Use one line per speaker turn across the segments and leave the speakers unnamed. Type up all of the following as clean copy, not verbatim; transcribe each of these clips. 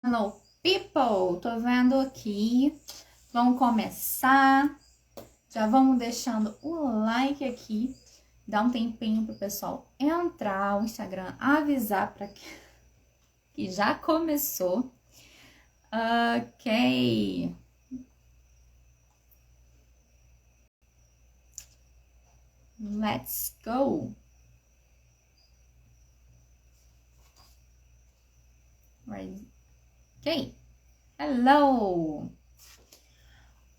Hello, people! Tô vendo aqui. Vamos começar. Já vamos deixando o like aqui. Dá um tempinho pro pessoal entrar, o Instagram avisar para que já começou. Ok. Let's go. Right. Ok. Hello.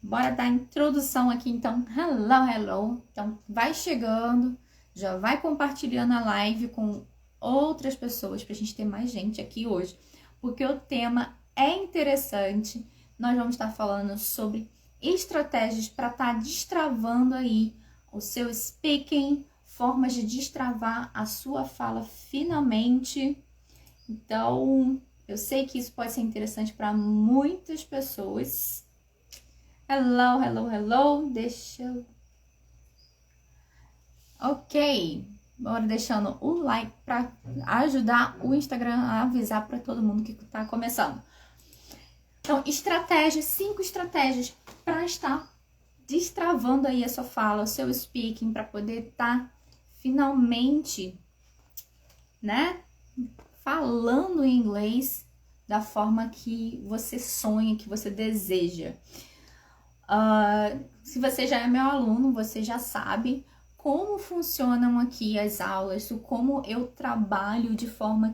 Bora dar a introdução aqui, então. Hello. Então, vai chegando, já vai compartilhando a live com outras pessoas pra gente ter mais gente aqui hoje, porque o tema é interessante. Nós vamos estar falando sobre estratégias para estar destravando aí o seu speaking, formas de destravar a sua fala finalmente. Então, eu sei que isso pode ser interessante para muitas pessoas. Hello. Deixa eu... Ok. Bora deixando o like para ajudar o Instagram a avisar para todo mundo que tá começando. Então, 5 estratégias para estar destravando aí a sua fala, o seu speaking, para poder estar finalmente, né, falando em inglês da forma que você sonha, que você deseja. Se você já é meu aluno, você já sabe como funcionam aqui as aulas, como eu trabalho de forma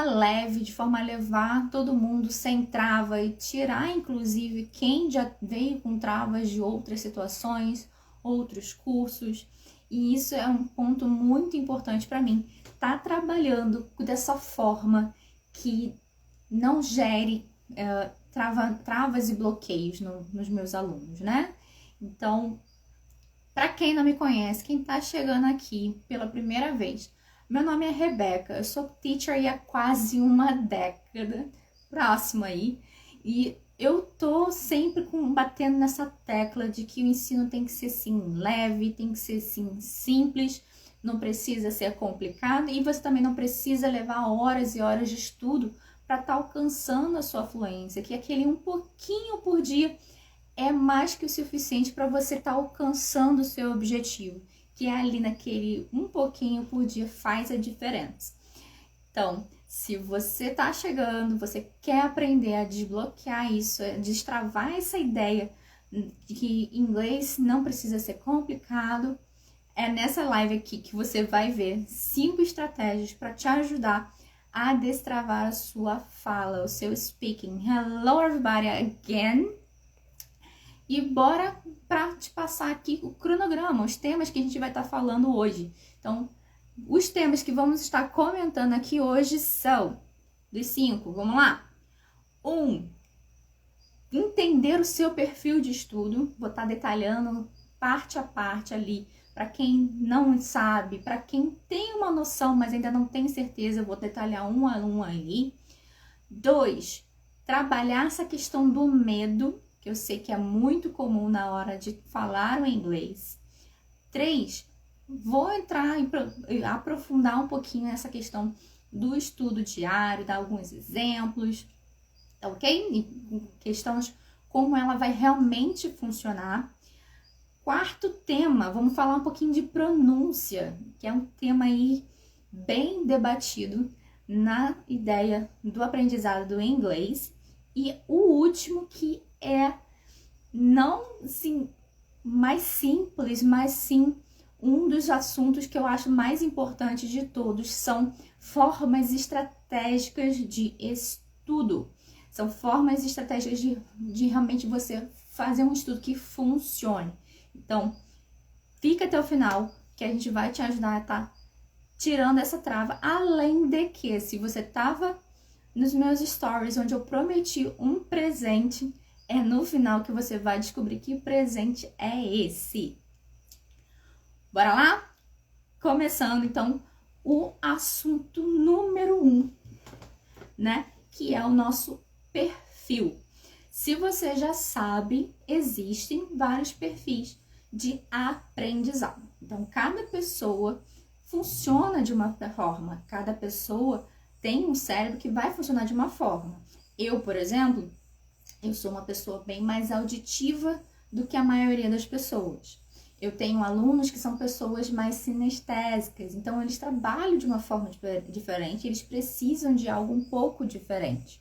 leve, de forma a levar todo mundo sem trava e tirar, inclusive, quem já veio com travas de outras situações, outros cursos. E isso é um ponto muito importante para mim, tá trabalhando dessa forma que não gere travas e bloqueios nos meus alunos, né? Então, para quem não me conhece, quem está chegando aqui pela primeira vez, meu nome é Rebeca, eu sou teacher há quase uma década, próximo aí, e eu tô sempre batendo nessa tecla de que o ensino tem que ser sim leve, tem que ser sim simples, não precisa ser complicado e você também não precisa levar horas e horas de estudo para estar alcançando a sua fluência, que aquele um pouquinho por dia é mais que o suficiente para você estar alcançando o seu objetivo, que é ali naquele um pouquinho por dia faz a diferença. Então, se você está chegando, você quer aprender a desbloquear isso, a destravar essa ideia de que inglês não precisa ser complicado, é nessa live aqui que você vai ver 5 estratégias para te ajudar a destravar a sua fala, o seu speaking. Hello everybody again! E bora para te passar aqui o cronograma, os temas que a gente vai estar falando hoje. Então, os temas que vamos estar comentando aqui hoje são dos 5, vamos lá? 1. Entender o seu perfil de estudo. Vou estar detalhando parte a parte ali. Para quem não sabe, para quem tem uma noção, mas ainda não tem certeza, eu vou detalhar um a um ali. 2. Trabalhar essa questão do medo, que eu sei que é muito comum na hora de falar o inglês. 3. Vou entrar e aprofundar um pouquinho essa questão do estudo diário, dar alguns exemplos, ok? E questões como ela vai realmente funcionar. 4º tema, vamos falar um pouquinho de pronúncia, que é um tema aí bem debatido na ideia do aprendizado do inglês. E o último, que é não assim, mais simples, mas sim um dos assuntos que eu acho mais importantes de todos, são formas estratégicas de estudo. São formas estratégicas de realmente você fazer um estudo que funcione. Então, fica até o final, que a gente vai te ajudar a estar tirando essa trava. Além de que, se você estava nos meus stories, onde eu prometi um presente, é no final que você vai descobrir que presente é esse. Bora lá? Começando, então, o assunto número 1, né? Que é o nosso perfil. Se você já sabe, existem vários perfis de aprendizado. Então, cada pessoa funciona de uma forma, cada pessoa tem um cérebro que vai funcionar de uma forma. Eu, por exemplo, eu sou uma pessoa bem mais auditiva do que a maioria das pessoas. Eu tenho alunos que são pessoas mais sinestésicas, então eles trabalham de uma forma diferente, eles precisam de algo um pouco diferente.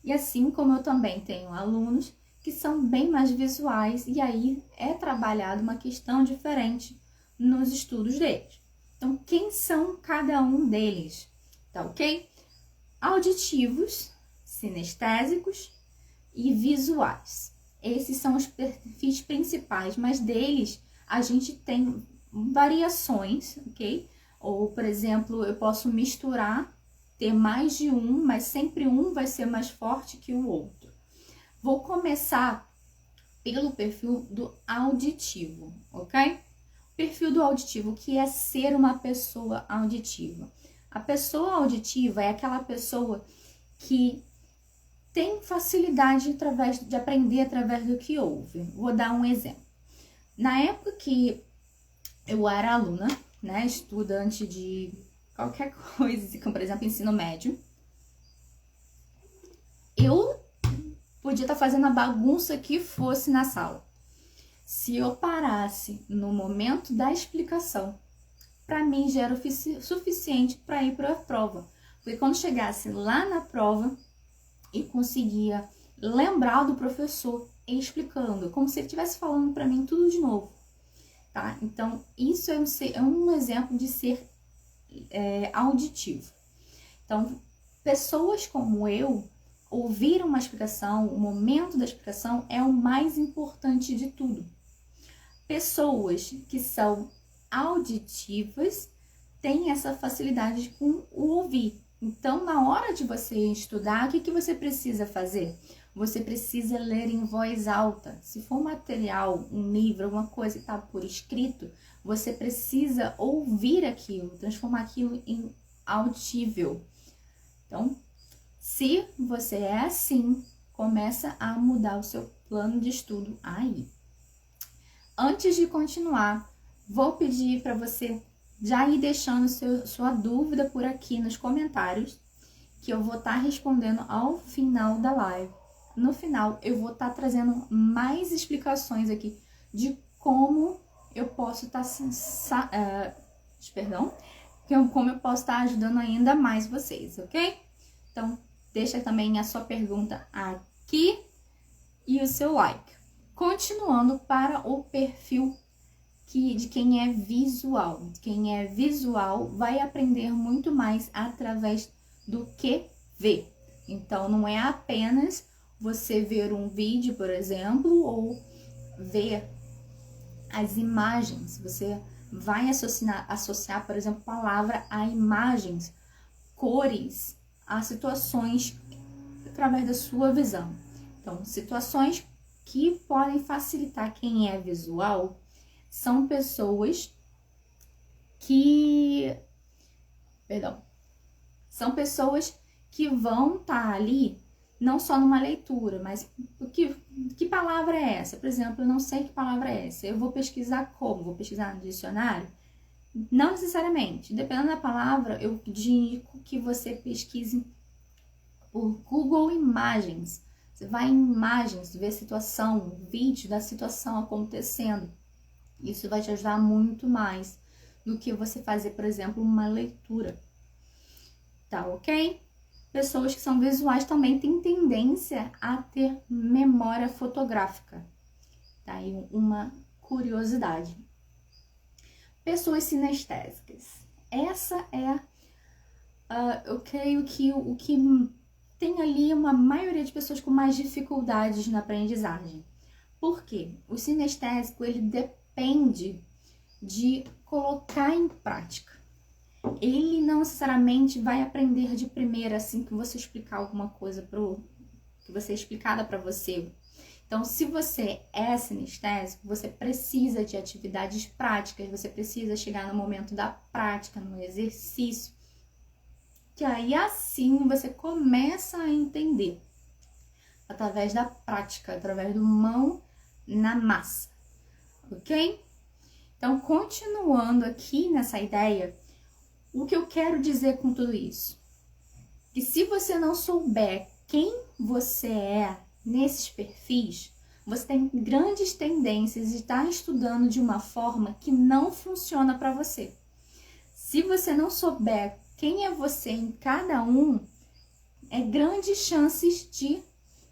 E assim como eu também tenho alunos que são bem mais visuais, e aí é trabalhada uma questão diferente nos estudos deles. Então, quem são cada um deles? Tá ok? Auditivos, sinestésicos e visuais. Esses são os perfis principais, mas deles a gente tem variações, ok? Ou, por exemplo, eu posso misturar, ter mais de um, mas sempre um vai ser mais forte que o outro. Vou começar pelo perfil do auditivo, ok? O perfil do auditivo, que é ser uma pessoa auditiva. A pessoa auditiva é aquela pessoa que tem facilidade de aprender através do que ouve. Vou dar um exemplo. Na época que eu era aluna, né, estudante de qualquer coisa, como por exemplo ensino médio, eu podia estar fazendo a bagunça que fosse na sala. Se eu parasse no momento da explicação, para mim já era suficiente para ir para a prova. Porque quando chegasse lá na prova, eu conseguia lembrar do professor explicando, como se ele estivesse falando para mim tudo de novo. Tá? Então, isso é um exemplo de ser auditivo. Então, pessoas como eu, ouvir uma explicação, o momento da explicação é o mais importante de tudo. Pessoas que são auditivas têm essa facilidade com o ouvir. Então, na hora de você estudar, o que você precisa fazer? Você precisa ler em voz alta. Se for material, um livro, alguma coisa que está por escrito, você precisa ouvir aquilo, transformar aquilo em audível. Então, se você é assim, começa a mudar o seu plano de estudo aí. Antes de continuar, vou pedir para você já ir deixando sua dúvida por aqui nos comentários, que eu vou estar respondendo ao final da live. No final, eu vou estar trazendo mais explicações aqui de como eu posso estar como eu posso estar ajudando ainda mais vocês, ok? Então, deixa também a sua pergunta aqui e o seu like. Continuando para o perfil de quem é visual. Quem é visual vai aprender muito mais através do que vê. Então, não é apenas você ver um vídeo, por exemplo, ou ver as imagens. Você vai associar, por exemplo, palavra a imagens, cores, a situações através da sua visão. Então, situações que podem facilitar quem é visual são pessoas que... São pessoas que vão estar ali não só numa leitura, mas que palavra é essa? Por exemplo, eu não sei que palavra é essa. Eu vou pesquisar como? Vou pesquisar no dicionário? Não necessariamente. Dependendo da palavra, eu indico que você pesquise por Google Imagens. Você vai em imagens, ver a situação, vídeo da situação acontecendo. Isso vai te ajudar muito mais do que você fazer, por exemplo, uma leitura. Tá ok? Pessoas que são visuais também têm tendência a ter memória fotográfica. Tá aí uma curiosidade. Pessoas sinestésicas. Essa é, eu creio que o que tem ali uma maioria de pessoas com mais dificuldades na aprendizagem. Por quê? O sinestésico, ele depende de colocar em prática. Ele não necessariamente vai aprender de primeira assim que você explicar alguma coisa que vai ser explicada para você. Então, se você é sinestésico, você precisa de atividades práticas, você precisa chegar no momento da prática, no exercício, que aí assim você começa a entender através da prática, através do mão na massa, ok? Então, continuando aqui nessa ideia, o que eu quero dizer com tudo isso? que se você não souber quem você é nesses perfis, você tem grandes tendências de estar estudando de uma forma que não funciona para você. Se você não souber quem é você em cada um, é grandes chances de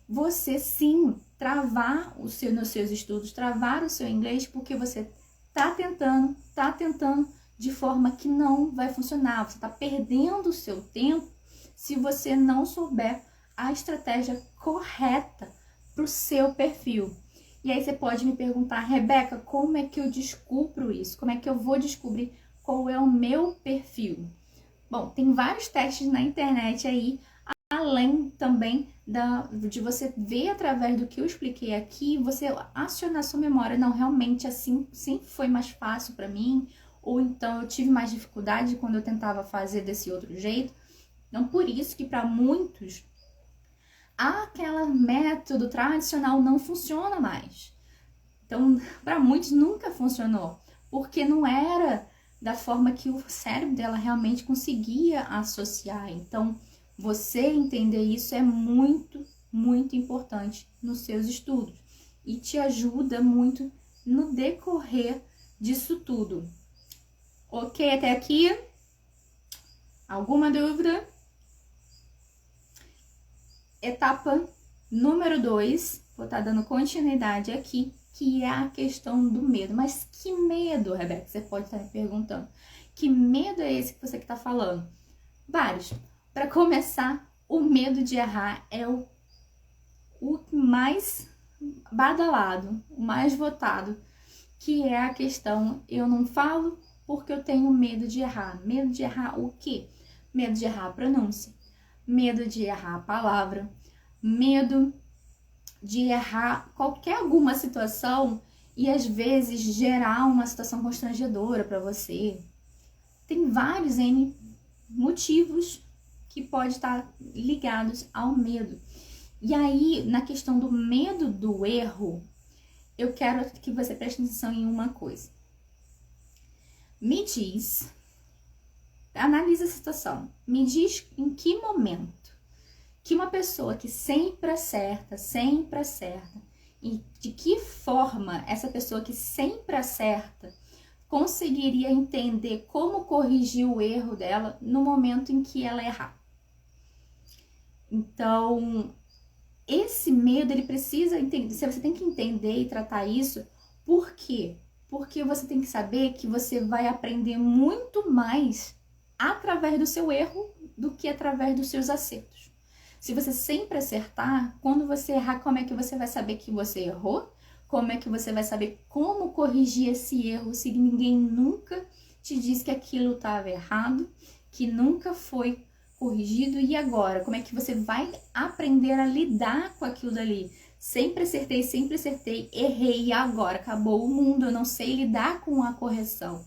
você sim travar nos seus estudos, travar o seu inglês, porque você tá tentando de forma que não vai funcionar. Você está perdendo o seu tempo se você não souber a estratégia correta para o seu perfil. E aí você pode me perguntar, Rebeca, como é que eu descubro isso? Como é que eu vou descobrir qual é o meu perfil? Bom, tem vários testes na internet aí, além também de você ver através do que eu expliquei aqui, você acionar sua memória. Não, realmente assim sempre foi mais fácil para mim, ou então eu tive mais dificuldade quando eu tentava fazer desse outro jeito. Então, por isso que para muitos, aquele método tradicional não funciona mais. Então, para muitos nunca funcionou, porque não era da forma que o cérebro dela realmente conseguia associar. Então, você entender isso é muito, muito importante nos seus estudos e te ajuda muito no decorrer disso tudo. Ok, até aqui? Alguma dúvida? Etapa número 2, vou estar dando continuidade aqui, que é a questão do medo. Mas que medo, Rebeca? Você pode estar me perguntando. Que medo é esse que você está falando? Vários. Para começar, o medo de errar é o mais badalado, o mais votado, que é a questão, eu não falo porque eu tenho medo de errar. Medo de errar o quê? Medo de errar a pronúncia, medo de errar a palavra, medo de errar alguma situação e às vezes gerar uma situação constrangedora para você. Tem vários N motivos que podem estar ligados ao medo. E aí, na questão do medo do erro, eu quero que você preste atenção em uma coisa. Me diz, analisa a situação, me diz em que momento que uma pessoa que sempre acerta, e de que forma essa pessoa que sempre acerta conseguiria entender como corrigir o erro dela no momento em que ela errar. Então, esse medo, ele precisa entender, você tem que entender e tratar isso. Por quê? Porque você tem que saber que você vai aprender muito mais através do seu erro do que através dos seus acertos. Se você sempre acertar, quando você errar, como é que você vai saber que você errou? Como é que você vai saber como corrigir esse erro se ninguém nunca te disse que aquilo estava errado, que nunca foi corrigido? E agora, como é que você vai aprender a lidar com aquilo dali? Sempre acertei, errei e agora acabou o mundo, eu não sei lidar com a correção.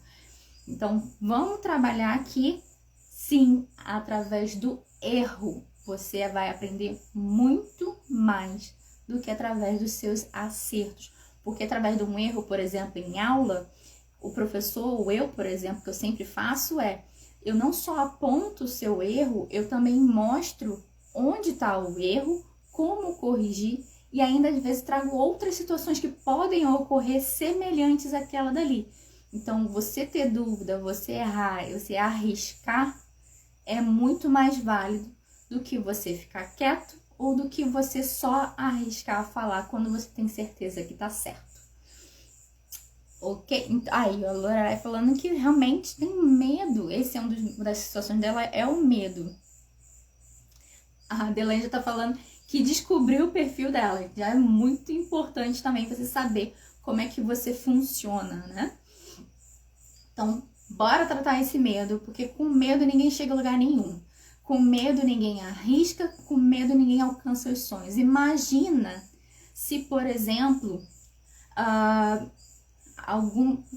Então, vamos trabalhar aqui, sim, através do erro. Você vai aprender muito mais do que através dos seus acertos. Porque através de um erro, por exemplo, em aula, o professor, ou eu, por exemplo, que eu sempre faço eu não só aponto o seu erro, eu também mostro onde está o erro, como corrigir, e ainda às vezes trago outras situações que podem ocorrer semelhantes àquela dali. Então, você ter dúvida, você errar, você arriscar, é muito mais válido do que você ficar quieto ou do que você só arriscar falar quando você tem certeza que tá certo. Ok? Aí a Lorelai falando que realmente tem medo. Esse é uma das situações dela, é o medo. A Adelaine já tá falando que descobriu o perfil dela. Já é muito importante também você saber como é que você funciona, né? Então, bora tratar esse medo, porque com medo ninguém chega a lugar nenhum. Com medo ninguém arrisca, com medo ninguém alcança os sonhos. Imagina se, por exemplo, vamos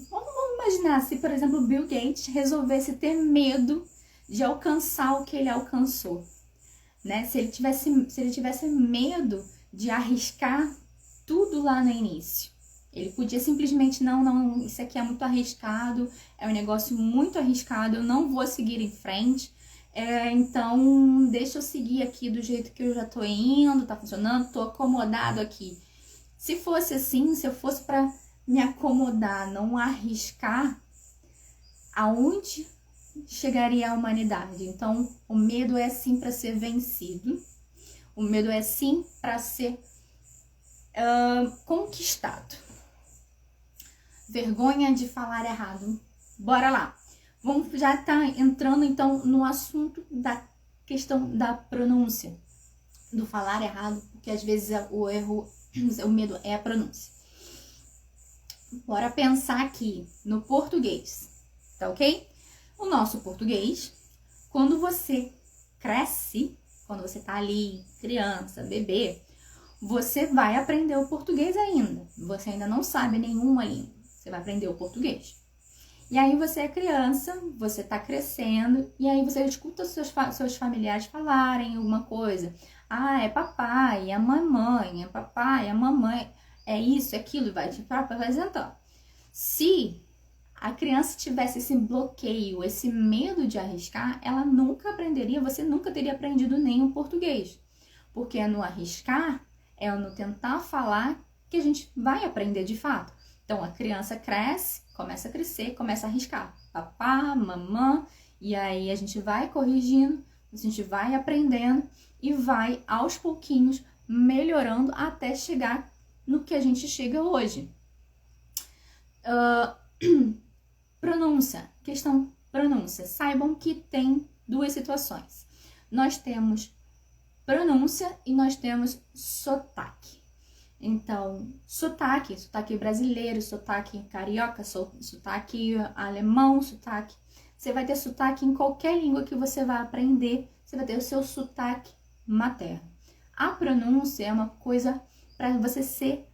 imaginar se, por exemplo, Bill Gates resolvesse ter medo de alcançar o que ele alcançou, né? Se ele tivesse medo de arriscar tudo lá no início. Ele podia simplesmente, não, isso aqui é muito arriscado, é um negócio muito arriscado, eu não vou seguir em frente. Então, deixa eu seguir aqui do jeito que eu já tô indo, tá funcionando, tô acomodado aqui. Se fosse assim, se eu fosse para me acomodar, não arriscar, aonde chegaria a humanidade? Então, o medo é sim para ser vencido, o medo é sim para ser conquistado. Vergonha de falar errado. Bora lá. Vamos já tá entrando então no assunto da questão da pronúncia, do falar errado, porque às vezes o erro, o medo é a pronúncia. Bora pensar aqui no português, tá ok? O nosso português, quando você cresce, quando você tá ali, criança, bebê, você vai aprender o português ainda. Você ainda não sabe nenhuma língua, você vai aprender o português. E aí você é criança, você tá crescendo, e aí você escuta seus familiares falarem alguma coisa. Ah, é papai, é mamãe, é papai, é mamãe, é isso, é aquilo, vai te apresentar. Se a criança tivesse esse bloqueio, esse medo de arriscar, ela nunca aprenderia, você nunca teria aprendido nem o português. Porque é no arriscar, é no tentar falar que a gente vai aprender de fato. Então a criança cresce, começa a crescer, começa a arriscar. Papá, mamã, e aí a gente vai corrigindo, a gente vai aprendendo e vai aos pouquinhos melhorando até chegar no que a gente chega hoje. Pronúncia, questão pronúncia. Saibam que tem duas situações. Nós temos pronúncia e nós temos sotaque. Então, sotaque brasileiro, sotaque carioca, sotaque alemão, sotaque. Você vai ter sotaque em qualquer língua que você vai aprender, você vai ter o seu sotaque materno. A pronúncia é uma coisa para você ser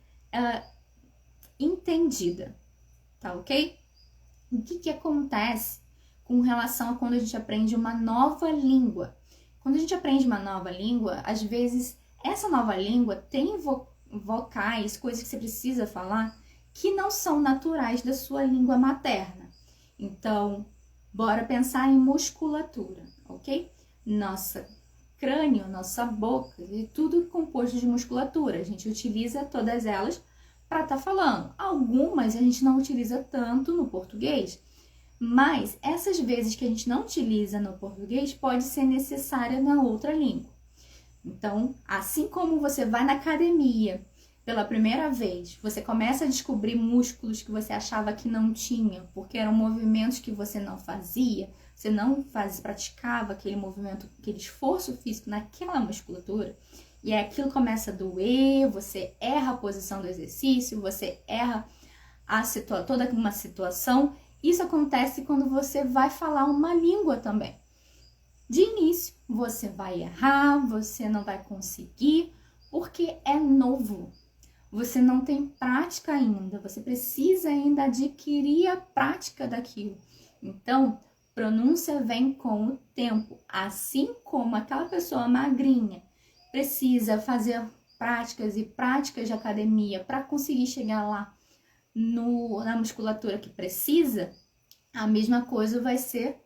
entendida, tá ok? O que acontece com relação a quando a gente aprende uma nova língua? Quando a gente aprende uma nova língua, às vezes essa nova língua tem vocais, coisas que você precisa falar, que não são naturais da sua língua materna. Então, bora pensar em musculatura, ok? Nossa crânio, nossa boca, e tudo composto de musculatura. A gente utiliza todas elas para estar falando. Algumas a gente não utiliza tanto no português, mas essas vezes que a gente não utiliza no português pode ser necessária na outra língua. Então, assim como você vai na academia pela primeira vez, você começa a descobrir músculos que você achava que não tinha, porque eram movimentos que você não fazia, você não praticava aquele movimento, aquele esforço físico naquela musculatura, e aí aquilo começa a doer, você erra a posição do exercício, você erra toda uma situação. Isso acontece quando você vai falar uma língua também. De início, você vai errar, você não vai conseguir, porque é novo. Você não tem prática ainda, você precisa ainda adquirir a prática daquilo. Então, pronúncia vem com o tempo, assim como aquela pessoa magrinha precisa fazer práticas e práticas de academia para conseguir chegar lá na musculatura que precisa, a mesma coisa vai ser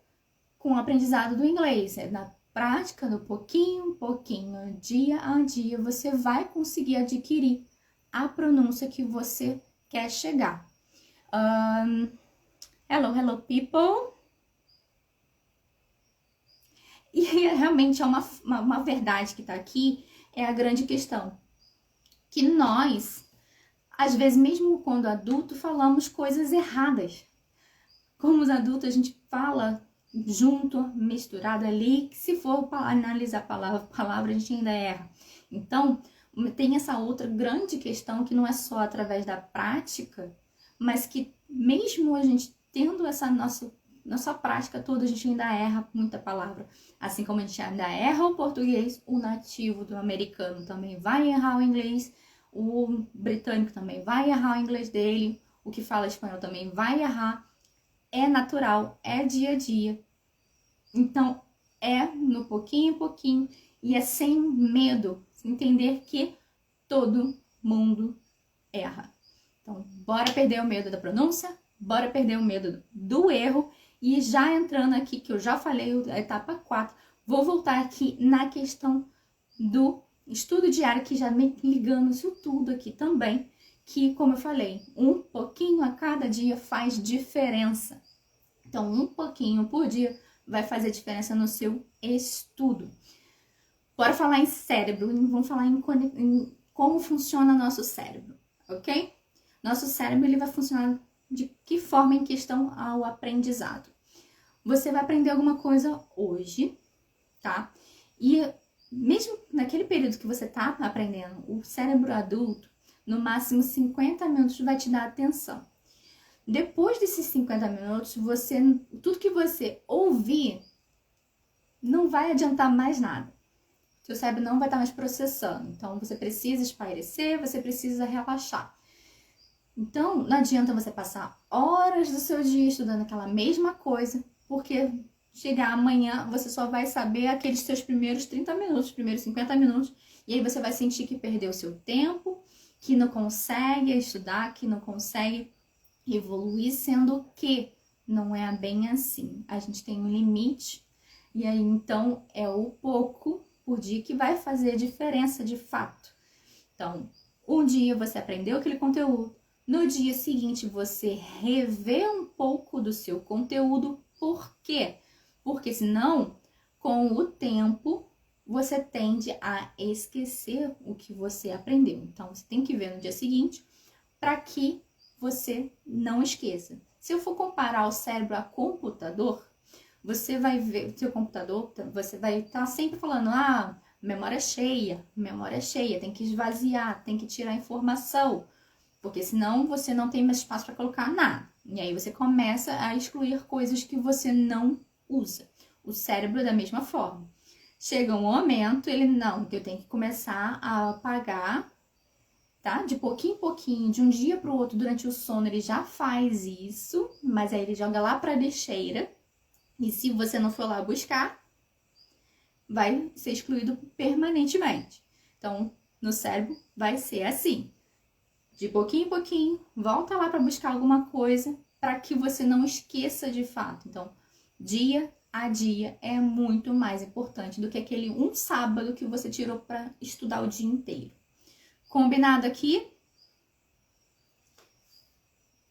com o aprendizado do inglês. Na prática, do pouquinho, dia a dia, você vai conseguir adquirir a pronúncia que você quer chegar. Hello people. E realmente é uma verdade que está aqui, é a grande questão. Que nós, às vezes, mesmo quando adulto, falamos coisas erradas. Como os adultos, a gente fala junto, misturado ali, que se for analisar palavra por palavra, a gente ainda erra. Então, tem essa outra grande questão que não é só através da prática, mas que mesmo a gente tendo essa nossa prática toda, a gente ainda erra muita palavra. Assim como a gente ainda erra o português, o nativo do americano também vai errar o inglês, o britânico também vai errar o inglês dele, o que fala espanhol também vai errar. É natural, é dia a dia. Então, é no pouquinho em pouquinho e é sem medo, entender que todo mundo erra. Então, bora perder o medo da pronúncia, bora perder o medo do erro E já entrando aqui, que eu já falei, a etapa 4, vou voltar aqui na questão do estudo diário, que já me ligando isso tudo aqui também, que, como eu falei, um pouquinho a cada dia faz diferença. Então, um pouquinho por dia vai fazer diferença no seu estudo. Bora falar em cérebro, vamos falar em como funciona nosso cérebro, ok? Nosso cérebro ele vai funcionar de que forma em questão ao aprendizado. Você vai aprender alguma coisa hoje, tá? E mesmo naquele período que você tá aprendendo, o cérebro adulto, no máximo 50 minutos vai te dar atenção. Depois desses 50 minutos, tudo que você ouvir não vai adiantar mais nada. Seu cérebro não vai estar mais processando. Então, você precisa espairecer, você precisa relaxar. Então, não adianta você passar horas do seu dia estudando aquela mesma coisa, porque chegar amanhã você só vai saber aqueles seus primeiros 30 minutos, primeiros 50 minutos, e aí você vai sentir que perdeu o seu tempo, que não consegue estudar, que não consegue evoluir, sendo que não é bem assim. A gente tem um limite, e aí então é o pouco por dia que vai fazer diferença de fato. Então, um dia você aprendeu aquele conteúdo, no dia seguinte você revê um pouco do seu conteúdo. Por quê? Porque senão, com o tempo, você tende a esquecer o que você aprendeu. Então, você tem que ver no dia seguinte para que você não esqueça. Se eu for comparar o cérebro a computador, você vai ver o seu computador, você vai estar sempre falando, memória cheia, tem que esvaziar, tem que tirar informação, porque senão você não tem mais espaço para colocar nada. E aí você começa a excluir coisas que você não usa. O cérebro da mesma forma. Chega um momento, que eu tenho que começar a apagar, tá? De pouquinho em pouquinho, de um dia para o outro, durante o sono, ele já faz isso, mas aí ele joga lá para a lixeira. E se você não for lá buscar, vai ser excluído permanentemente. Então, no cérebro vai ser assim. De pouquinho em pouquinho, volta lá para buscar alguma coisa para que você não esqueça de fato. Então, dia a dia é muito mais importante do que aquele um sábado que você tirou para estudar o dia inteiro. Combinado aqui?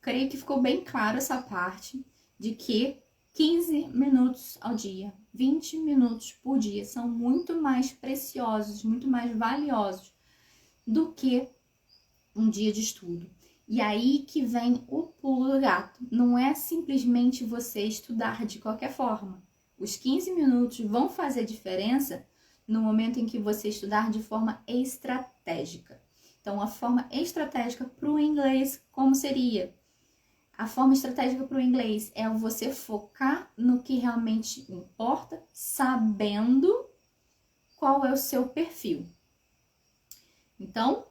Creio que ficou bem claro essa parte de que 15 minutos ao dia, 20 minutos por dia são muito mais preciosos, muito mais valiosos do que um dia de estudo. E aí que vem o pulo do gato. Não é simplesmente você estudar de qualquer forma. Os 15 minutos vão fazer diferença no momento em que você estudar de forma estratégica. Então, a forma estratégica para o inglês, como seria? A forma estratégica para o inglês é você focar no que realmente importa, sabendo qual é o seu perfil. Então,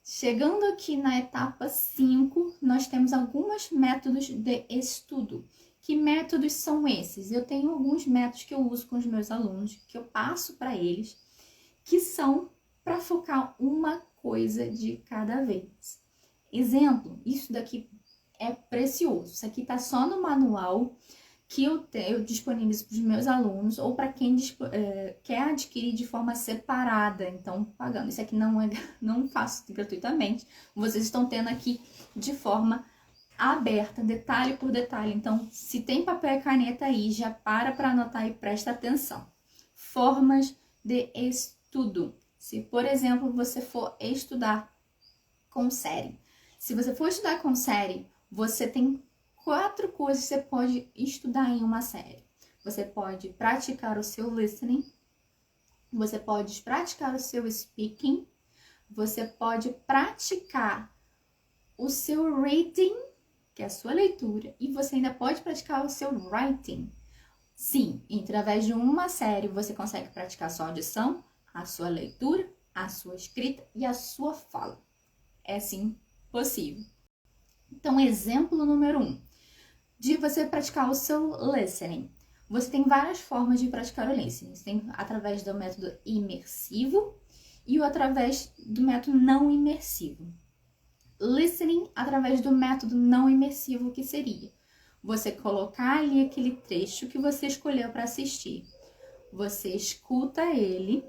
chegando aqui na etapa 5, nós temos alguns métodos de estudo. Que métodos são esses? Eu tenho alguns métodos que eu uso com os meus alunos, que eu passo para eles, que são para focar uma coisa de cada vez. Exemplo, isso daqui é precioso. Isso aqui tá só no manual que eu disponibilizo para os meus alunos ou para quem quer adquirir de forma separada, então pagando. Isso aqui não faço gratuitamente, vocês estão tendo aqui de forma aberta, detalhe por detalhe. Então, se tem papel e caneta aí, já para anotar e presta atenção. Formas de estudo. Se, por exemplo, você for estudar com série. Se você for estudar com série, você tem 4 coisas que você pode estudar em uma série. Você pode praticar o seu listening, você pode praticar o seu speaking, você pode praticar o seu reading, que é a sua leitura, e você ainda pode praticar o seu writing. Sim, através de uma série você consegue praticar a sua audição, a sua leitura, a sua escrita e a sua fala. É sim possível. Então, exemplo número 1. De você praticar o seu listening. Você tem várias formas de praticar o listening. Você tem através do método imersivo e através do método não imersivo. Listening através do método não imersivo, que seria: você colocar ali aquele trecho que você escolheu para assistir. Você escuta ele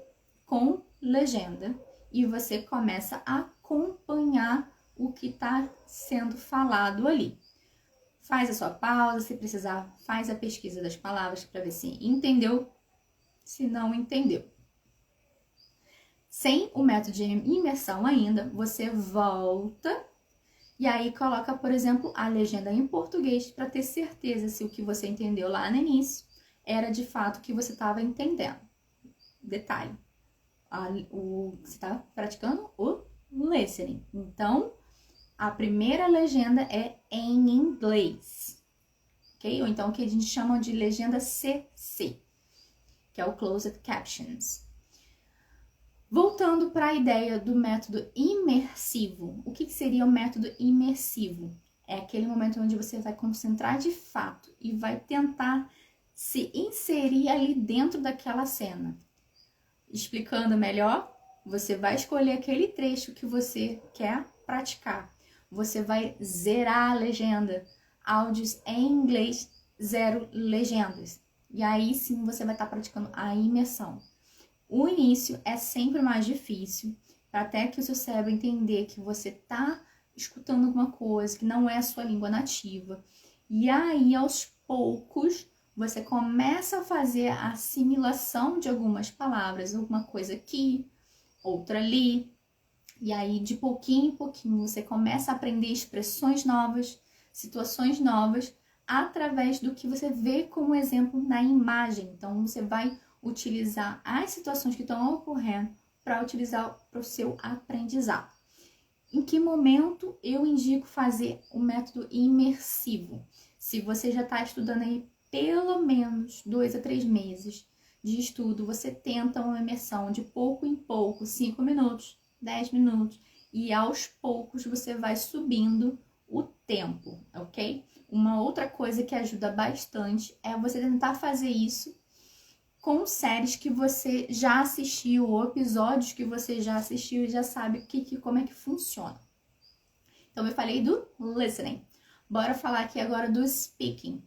com legenda e você começa a acompanhar o que está sendo falado ali. Faz a sua pausa, se precisar, faz a pesquisa das palavras para ver se entendeu, se não entendeu. Sem o método de imersão ainda, você volta e aí coloca, por exemplo, a legenda em português para ter certeza se o que você entendeu lá no início era de fato o que você estava entendendo. Detalhe, você está praticando o listening. Então, a primeira legenda é em inglês, ok? Ou então o que a gente chama de legenda CC, que é o Closed Captions. Voltando para a ideia do método imersivo. O que seria o método imersivo? É aquele momento onde você vai concentrar de fato e vai tentar se inserir ali dentro daquela cena. Explicando melhor, você vai escolher aquele trecho que você quer praticar. Você vai zerar a legenda. Áudios em inglês, 0 legendas. E aí sim você vai estar praticando a imersão. O início é sempre mais difícil, até que o seu cérebro entender que você está escutando alguma coisa que não é a sua língua nativa. E aí, aos poucos, você começa a fazer a assimilação de algumas palavras, alguma coisa aqui, outra ali. E aí, de pouquinho em pouquinho, você começa a aprender expressões novas, situações novas, através do que você vê como exemplo na imagem. Então, você vai utilizar as situações que estão ocorrendo para utilizar para o seu aprendizado. Em que momento eu indico fazer o método imersivo? Se você já está estudando aí pelo menos 2 a 3 meses de estudo, você tenta uma imersão de pouco em pouco, 5 minutos, 10 minutos, e aos poucos você vai subindo o tempo, ok? Uma outra coisa que ajuda bastante é você tentar fazer isso com séries que você já assistiu ou episódios que você já assistiu e já sabe como é que funciona. Então, eu falei do listening. Bora falar aqui agora do speaking.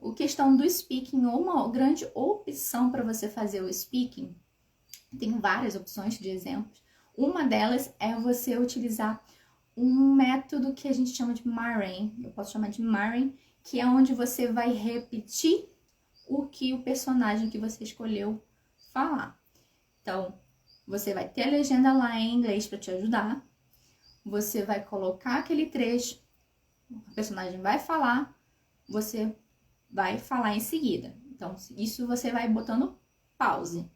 A questão do speaking, uma grande opção para você fazer o speaking, tem várias opções de exemplos. Uma delas é você utilizar um método que a gente chama de mirroring. Eu posso chamar de mirroring, que é onde você vai repetir o que o personagem que você escolheu falar. Então, você vai ter a legenda lá em inglês para te ajudar. Você vai colocar aquele trecho, o personagem vai falar, você vai falar em seguida. Então, isso você vai botando pausa,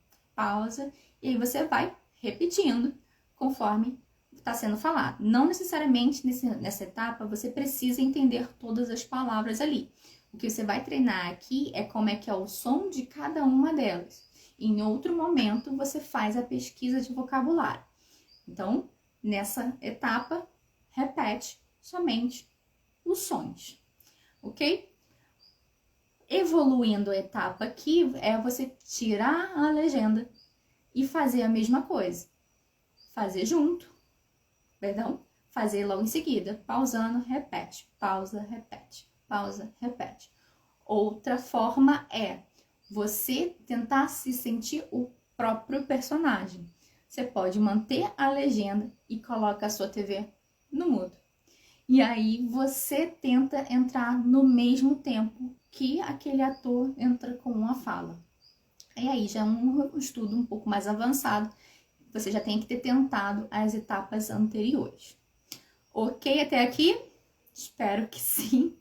e aí você vai repetindo conforme está sendo falado. Não necessariamente nessa etapa você precisa entender todas as palavras ali. O que você vai treinar aqui é como é que é o som de cada uma delas. Em outro momento, você faz a pesquisa de vocabulário. Então, nessa etapa, repete somente os sons, ok? Evoluindo a etapa aqui, é você tirar a legenda e fazer a mesma coisa. Fazer junto, fazer logo em seguida, pausando, repete, pausa, repete. Pausa, repete. Outra forma é você tentar se sentir o próprio personagem. Você pode manter a legenda e coloca a sua TV no mudo. E aí você tenta entrar no mesmo tempo que aquele ator entra com a fala. E aí já é um estudo um pouco mais avançado. Você já tem que ter tentado as etapas anteriores. Ok até aqui? Espero que sim.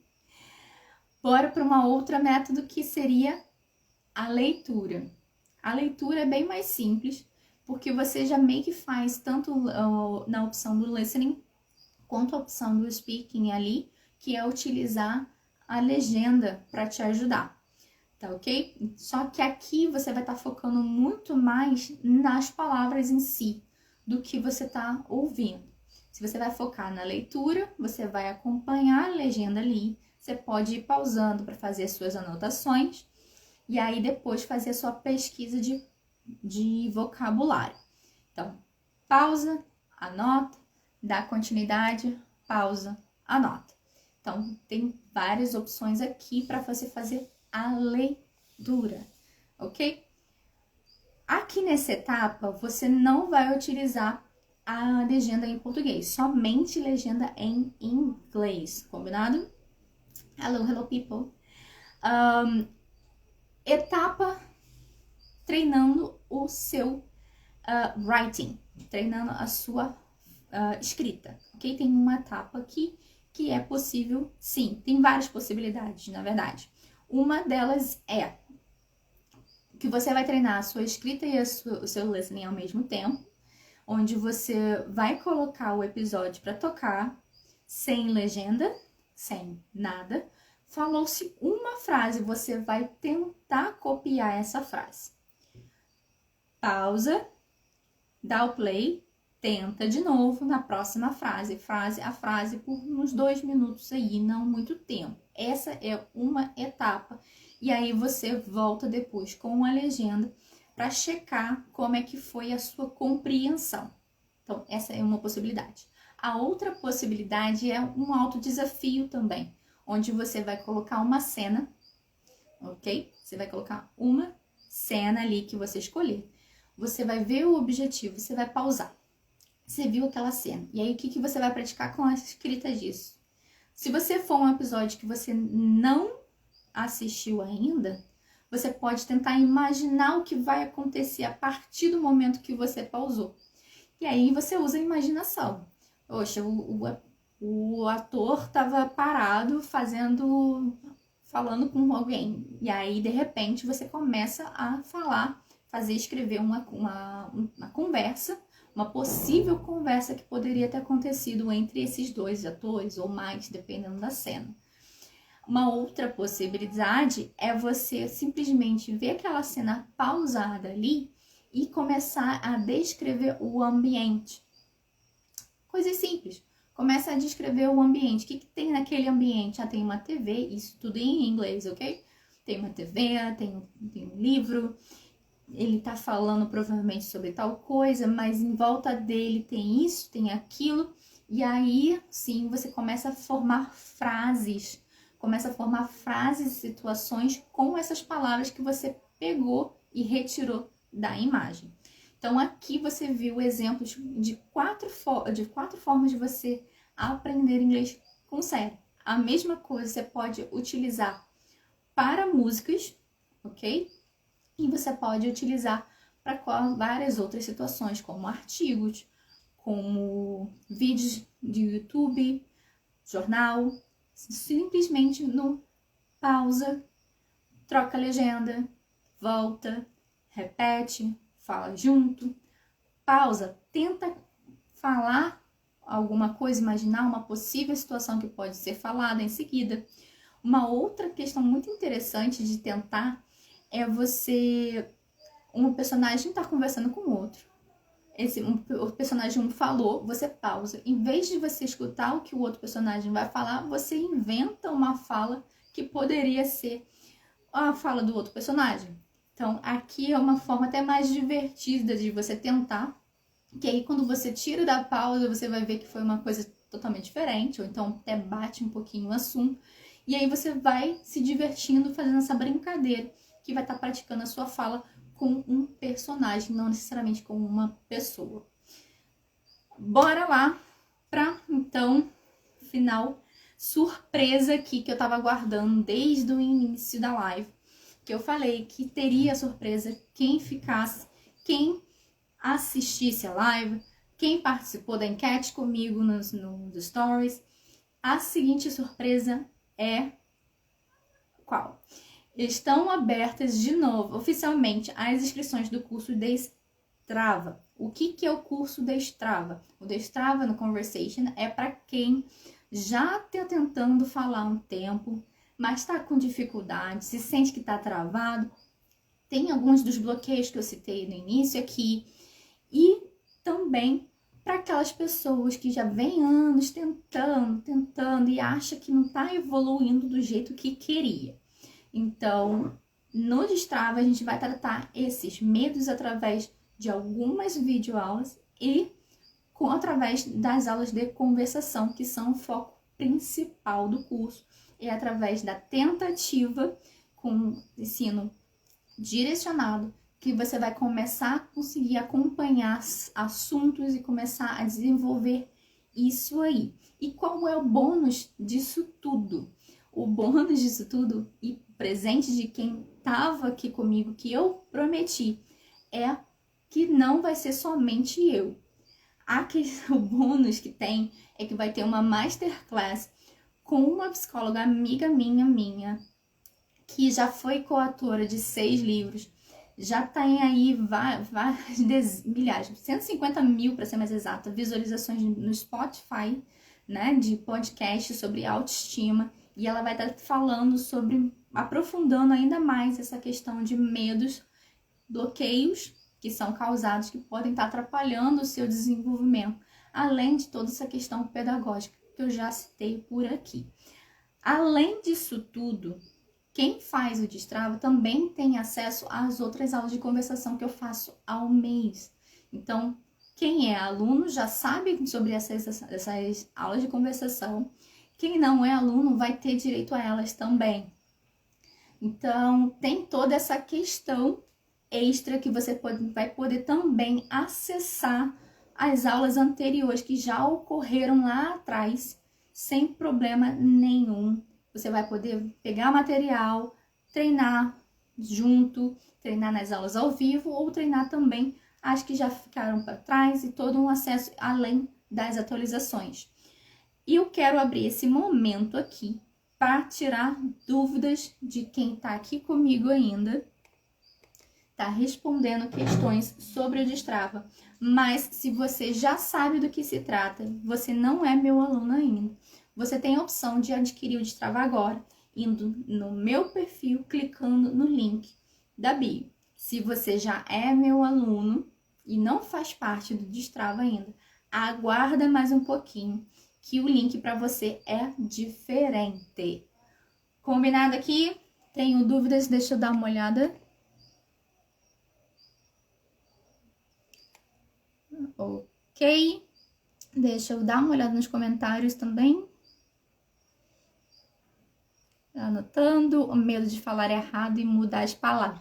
Bora para uma outra método que seria a leitura. A leitura é bem mais simples, porque você já meio que faz tanto na opção do listening, quanto a opção do speaking ali, que é utilizar a legenda para te ajudar, tá ok? Só que aqui você vai estar focando muito mais nas palavras em si, do que você está ouvindo. Se você vai focar na leitura, você vai acompanhar a legenda ali, você pode ir pausando para fazer as suas anotações e aí depois fazer a sua pesquisa de vocabulário. Então, pausa, anota, dá continuidade, pausa, anota. Então, tem várias opções aqui para você fazer a leitura, ok? Aqui nessa etapa, você não vai utilizar a legenda em português, somente legenda em inglês, combinado? Hello people. Etapa treinando o seu writing, treinando a sua escrita, ok? Tem uma etapa aqui que é possível, sim, tem várias possibilidades, na verdade. Uma delas é que você vai treinar a sua escrita e o seu listening ao mesmo tempo, onde você vai colocar o episódio para tocar sem legenda, sem nada. Falou-se uma frase, você vai tentar copiar essa frase. Pausa, dá o play, tenta de novo na próxima frase. A frase por uns 2 minutos aí, não muito tempo. Essa é uma etapa. E aí você volta depois com a legenda para checar como é que foi a sua compreensão. Então, essa é uma possibilidade. A outra possibilidade é um autodesafio também, onde você vai colocar uma cena, ok? Você vai colocar uma cena ali que você escolher. Você vai ver o objetivo, você vai pausar. Você viu aquela cena. E aí, o que você vai praticar com a escrita disso? Se você for um episódio que você não assistiu ainda, você pode tentar imaginar o que vai acontecer a partir do momento que você pausou. E aí você usa a imaginação. Poxa, o ator estava parado falando com alguém. E aí, de repente, você começa a escrever uma conversa, uma possível conversa que poderia ter acontecido entre esses dois atores ou mais, dependendo da cena. Uma outra possibilidade é você simplesmente ver aquela cena pausada ali e começar a descrever o ambiente. Coisas simples. Começa a descrever o ambiente. O que tem naquele ambiente? Tem uma TV, isso tudo em inglês, ok? Tem uma TV, tem um livro. Ele tá falando provavelmente sobre tal coisa, mas em volta dele tem isso, tem aquilo. E aí, sim, você começa a formar frases. E situações com essas palavras que você pegou e retirou da imagem. Então, aqui você viu exemplos de quatro formas de você aprender inglês com série. A mesma coisa você pode utilizar para músicas, ok? E você pode utilizar para várias outras situações, como artigos, como vídeos de YouTube, jornal. Simplesmente no pausa, troca a legenda, volta, repete, fala junto, pausa, tenta falar alguma coisa, imaginar uma possível situação que pode ser falada em seguida. Uma outra questão muito interessante de tentar é um personagem estar conversando com o outro. O personagem falou, você pausa. Em vez de você escutar o que o outro personagem vai falar, você inventa uma fala que poderia ser a fala do outro personagem. Então, aqui é uma forma até mais divertida de você tentar, que aí quando você tira da pausa, você vai ver que foi uma coisa totalmente diferente, ou então até bate um pouquinho o assunto, e aí você vai se divertindo fazendo essa brincadeira, que vai estar praticando a sua fala com um personagem, não necessariamente com uma pessoa. Bora lá para, então, final surpresa aqui que eu tava aguardando desde o início da live, que eu falei que teria surpresa quem assistisse a live, quem participou da enquete comigo nos stories. A seguinte surpresa é qual? Estão abertas de novo, oficialmente, as inscrições do curso Destrava. O que é o curso Destrava? O Destrava no Conversation é para quem já está tentando falar um tempo, mas está com dificuldade, se sente que está travado. Tem alguns dos bloqueios que eu citei no início aqui. E também para aquelas pessoas que já vêm anos tentando e acha que não está evoluindo do jeito que queria. Então, no Destrava, a gente vai tratar esses medos através de algumas videoaulas e através das aulas de conversação, que são o foco principal do curso. É através da tentativa com ensino direcionado que você vai começar a conseguir acompanhar assuntos e começar a desenvolver isso aí. E qual é o bônus disso tudo? O bônus disso tudo e presente de quem estava aqui comigo, que eu prometi, é que não vai ser somente eu. O bônus que tem é que vai ter uma masterclass com uma psicóloga amiga minha, que já foi coautora de 6 livros, já tem aí milhares, 150 mil para ser mais exata, visualizações no Spotify, né, de podcast sobre autoestima, e ela vai estar falando sobre, aprofundando ainda mais essa questão de medos, bloqueios que são causados, que podem estar atrapalhando o seu desenvolvimento, além de toda essa questão pedagógica que eu já citei por aqui. Além disso tudo, quem faz o Destrava também tem acesso às outras aulas de conversação que eu faço ao mês. Então, quem é aluno já sabe sobre essas aulas de conversação. Quem não é aluno vai ter direito a elas também. Então, tem toda essa questão extra que você vai poder também acessar as aulas anteriores que já ocorreram lá atrás, sem problema nenhum. Você vai poder pegar material, treinar junto, treinar nas aulas ao vivo ou treinar também as que já ficaram para trás e todo um acesso além das atualizações. E eu quero abrir esse momento aqui para tirar dúvidas de quem está aqui comigo ainda, está respondendo questões sobre o Destrava. Mas se você já sabe do que se trata, você não é meu aluno ainda, você tem a opção de adquirir o Destrava agora, indo no meu perfil, clicando no link da bio. Se você já é meu aluno e não faz parte do Destrava ainda, aguarda mais um pouquinho, que o link para você é diferente. Combinado aqui? Tenho dúvidas? Deixa eu dar uma olhada. Ok. Deixa eu dar uma olhada nos comentários também. Anotando. O medo de falar errado e mudar as palavras.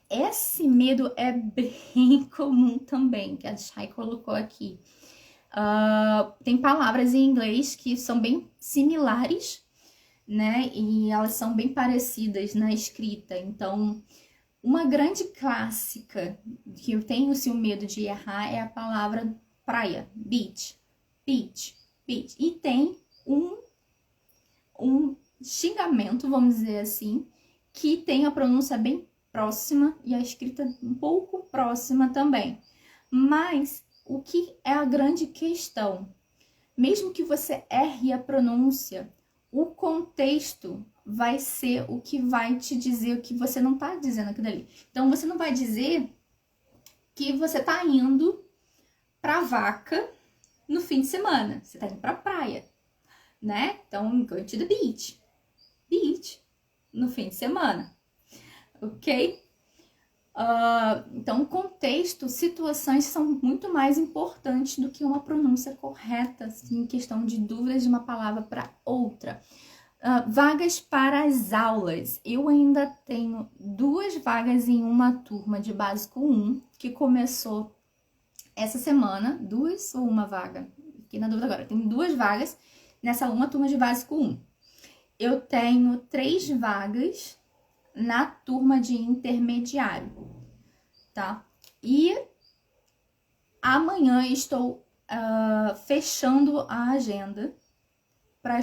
Esse medo é bem comum também, que a Chay colocou aqui. Tem palavras em inglês que são bem similares, né? E elas são bem parecidas na escrita. Então, uma grande clássica que eu tenho o medo de errar é a palavra praia, beach, beach, beach. E tem um xingamento, vamos dizer assim, que tem a pronúncia bem próxima e a escrita um pouco próxima também. Mas o que é a grande questão? Mesmo que você erre a pronúncia, o contexto vai ser o que vai te dizer o que você não tá dizendo aquilo ali. Então, você não vai dizer que você tá indo pra Vaca no fim de semana. Você tá indo pra praia, né? Então, going to the beach. Beach, no fim de semana. Ok? Então, contexto, situações são muito mais importantes do que uma pronúncia correta, assim, em questão de dúvidas de uma palavra para outra. Vagas para as aulas. Eu ainda tenho 2 vagas em uma turma de básico 1, que começou essa semana. 2 ou uma vaga? Fiquei na dúvida agora. Tenho 2 vagas nessa uma turma de básico 1. Eu tenho 3 vagas na turma de intermediário, tá? E amanhã estou fechando a agenda para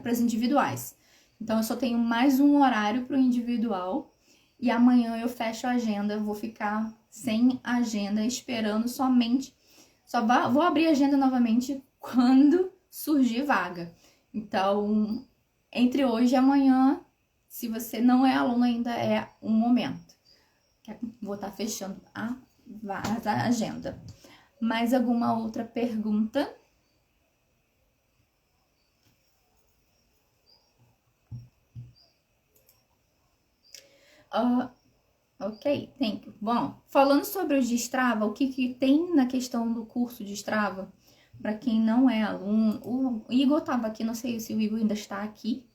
as individuais. Então, eu só tenho mais um horário para o individual e amanhã eu fecho a agenda. Vou ficar sem agenda, esperando somente. Vou abrir a agenda novamente quando surgir vaga. Então, entre hoje e amanhã, se você não é aluno ainda, é um momento. Vou estar fechando a agenda. Mais alguma outra pergunta? Ok, thank you. Bom, falando sobre o Destrava, o que tem na questão do curso Destrava? para quem não é aluno, o Igor estava aqui, não sei se o Igor ainda está aqui.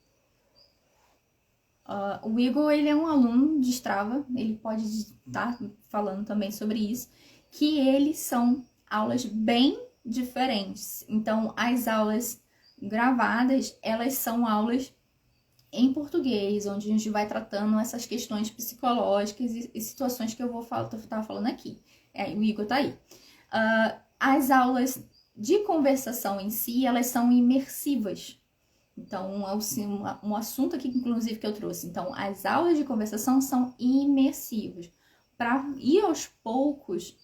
O Igor, ele é um aluno de Strava, ele pode estar falando também sobre isso, que eles são aulas bem diferentes. Então, as aulas gravadas, elas são aulas em português, onde a gente vai tratando essas questões psicológicas e situações que eu vou estar falando aqui. O Igor tá aí. As aulas de conversação em si, elas são imersivas. Então, um assunto aqui, inclusive, que eu trouxe. Então, as aulas de conversação são imersivas. Para ir aos poucos,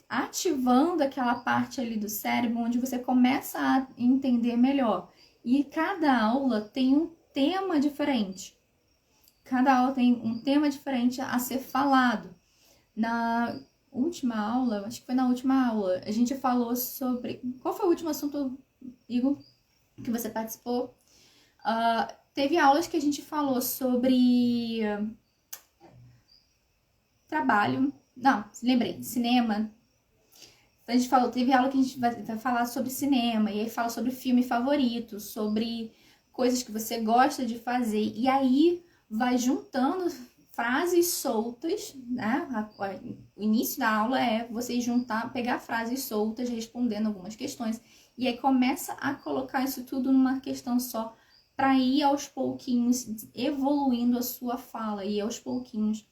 ativando aquela parte ali do cérebro, onde você começa a entender melhor. E cada aula tem um tema diferente. Cada aula tem um tema diferente a ser falado. Na última aula, acho que foi na última aula, a gente falou sobre... Qual foi o último assunto, Igor, que você participou? Teve aulas que a gente falou sobre trabalho. Não, lembrei, cinema. A gente falou, teve aula que a gente vai falar sobre cinema, e aí fala sobre filme favorito, sobre coisas que você gosta de fazer, e aí vai juntando frases soltas, né? O início da aula é você pegar frases soltas, respondendo algumas questões, e aí começa a colocar isso tudo numa questão só, para ir aos pouquinhos evoluindo a sua fala, e aos pouquinhos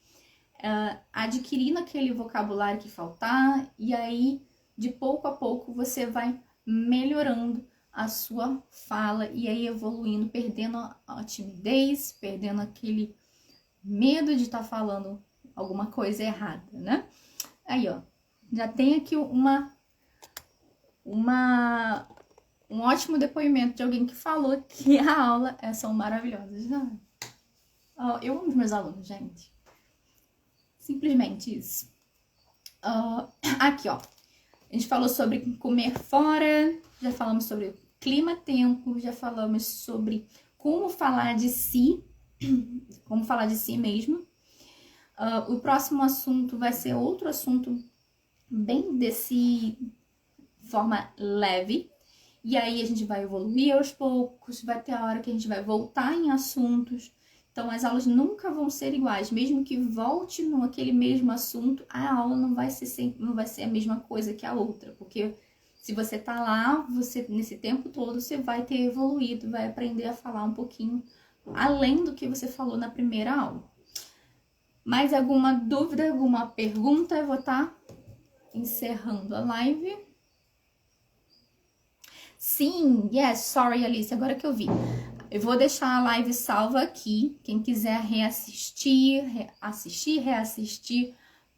adquirindo aquele vocabulário que faltar, e aí de pouco a pouco você vai melhorando a sua fala, e aí evoluindo, perdendo a timidez, perdendo aquele medo de estar falando alguma coisa errada, né? Aí, ó, já tem aqui um ótimo depoimento de alguém que falou que a aula são maravilhosas, né? Eu amo os meus alunos, gente. Simplesmente isso. Aqui, ó. A gente falou sobre comer fora, já falamos sobre clima-tempo, já falamos sobre como falar de si, como falar de si mesmo. O próximo assunto vai ser outro assunto bem desse forma leve. E aí a gente vai evoluir aos poucos, vai ter a hora que a gente vai voltar em assuntos. Então as aulas nunca vão ser iguais, mesmo que volte naquele mesmo assunto, a aula não vai ser a mesma coisa que a outra, porque se você tá lá, nesse tempo todo você vai ter evoluído, vai aprender a falar um pouquinho além do que você falou na primeira aula. Mais alguma dúvida, alguma pergunta? Eu vou estar encerrando a live. Sim, yes, sorry, Alice, agora que eu vi. Eu vou deixar a live salva aqui. Quem quiser reassistir,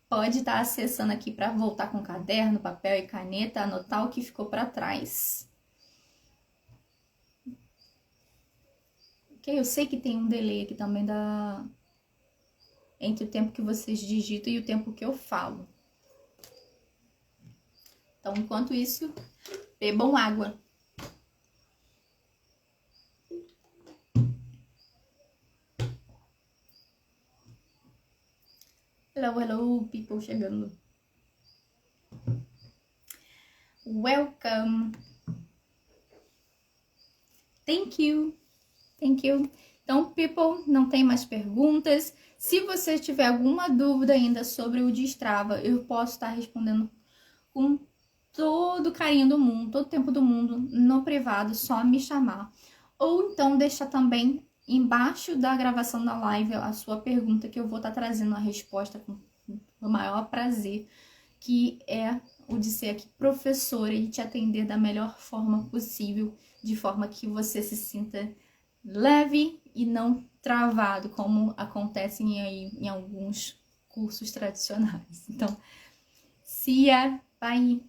pode estar acessando aqui para voltar com caderno, papel e caneta, anotar o que ficou para trás. Ok, eu sei que tem um delay aqui também entre o tempo que vocês digitam e o tempo que eu falo. Então, enquanto isso, bebam água. Hello, people chegando. Welcome. Thank you. Então, people, não tem mais perguntas. Se você tiver alguma dúvida ainda sobre o Destrava, eu posso estar respondendo com todo o carinho do mundo, todo o tempo do mundo, no privado, só me chamar. Ou então deixar também embaixo da gravação da live a sua pergunta, que eu vou estar trazendo a resposta com o maior prazer, que é o de ser aqui professora e te atender da melhor forma possível, de forma que você se sinta leve e não travado, como acontece em alguns cursos tradicionais. Então, see ya, bye!